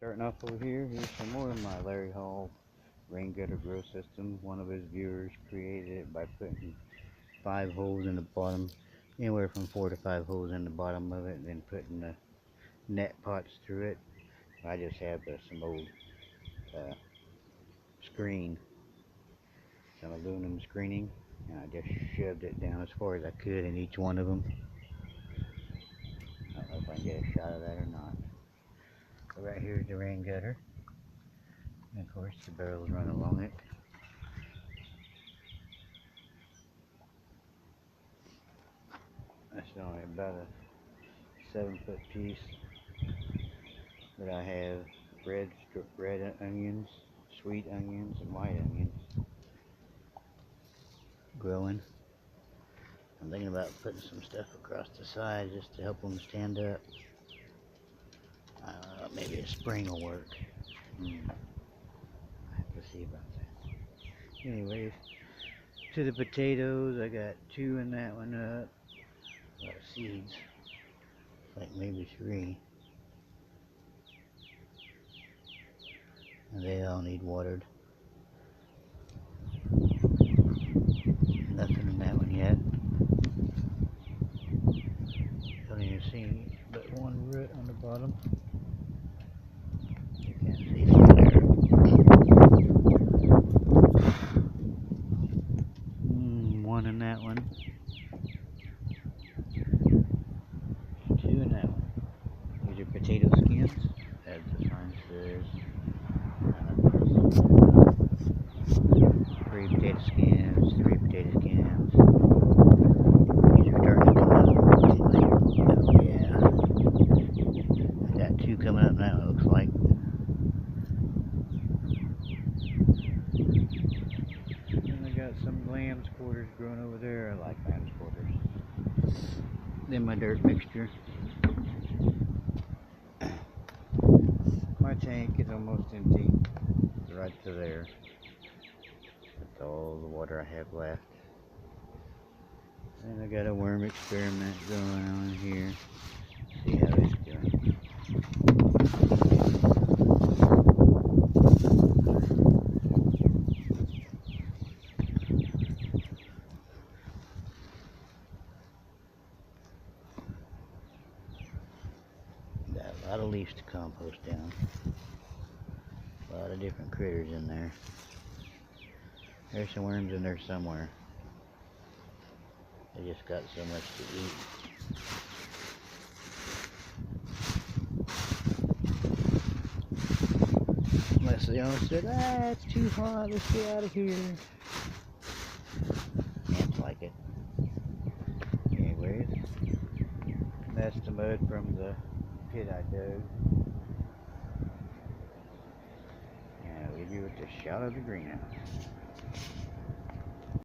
Starting off over here, here's some more of my Larry Hall rain gutter grow system. One of his viewers created it by putting 5 holes in the bottom, anywhere from 4 to 5 holes in the bottom of it, and then putting the net pots through it. I just have some old screen, some aluminum screening, and I just shoved it down as far as I could in each one of them. I don't know if I can get a shot of that or not. So right here's the rain gutter. And of course the barrels run along it. That's only about a 7-foot piece. But I have red onions, sweet onions, and white onions growing. I'm thinking about putting some stuff across the side just to help them stand up. I don't know, maybe a spring will work. I have to see about that. Anyways, to the potatoes, I got 2 in that one up. A lot of seeds, like maybe 3. And they all need watered. Nothing in that one yet. Don't even see but one root on the bottom. You can't see from there. One in that one. 2 in that one. These are potato skins, as the sign says. 3 potato skins, 3 potato skins. These are starting to come up. Oh, yeah. I got 2 coming up now, it looks like. And I got some lamb's quarters growing over there. I like lamb's quarters. Then my dirt mixture. My tank is almost empty, right to there. That's all the water I have left. And I got a worm experiment going on here. See how it's doing. Got a lot of leaves to compost down. A lot of different critters in there. There's some worms in there somewhere. They just got so much to eat. Unless they all said, it's too hot, let's get out of here. Ants like it. Anyways, that's the mud from the pit I dug. And I'll leave you with the shot of the greenhouse.